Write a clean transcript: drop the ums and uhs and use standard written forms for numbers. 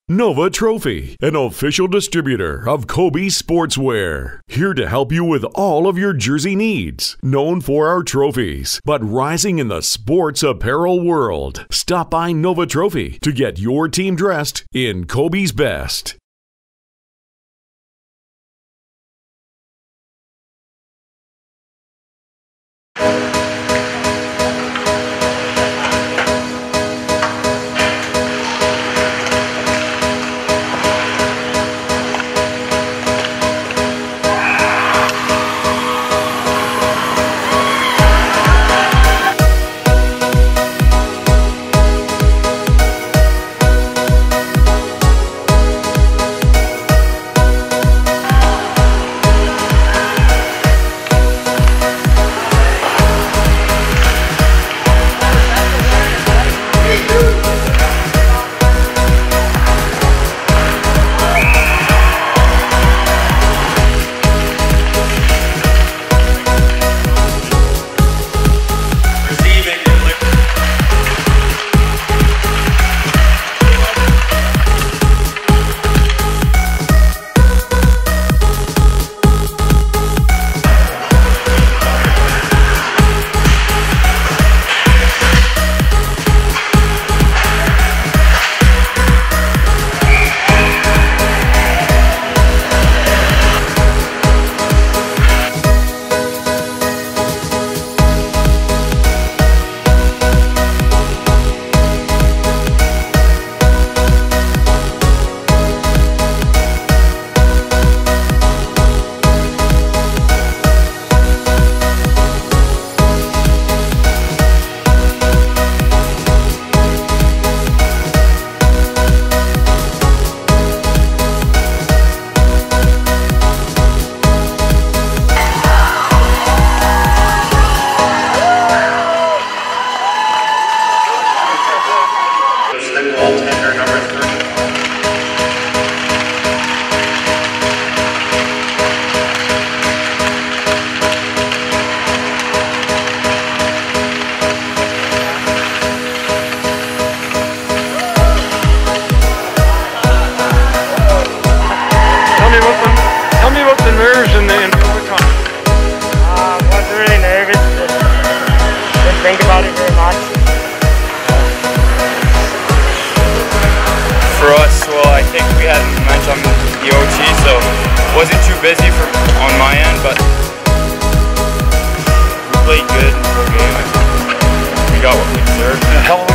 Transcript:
Nova Trophy, an official distributor of Kobe Sportswear. Here to help you with all of your jersey needs. Known for our trophies, but rising in the sports apparel world. Stop by Nova Trophy to get your team dressed in Kobe's best. Tell me about the nerves in the overtime. Wasn't really nervous. Didn't think about it very much. For us, well, I think we had momentum the OT, so wasn't too busy on my end, but we played good the whole game. We got what we deserved.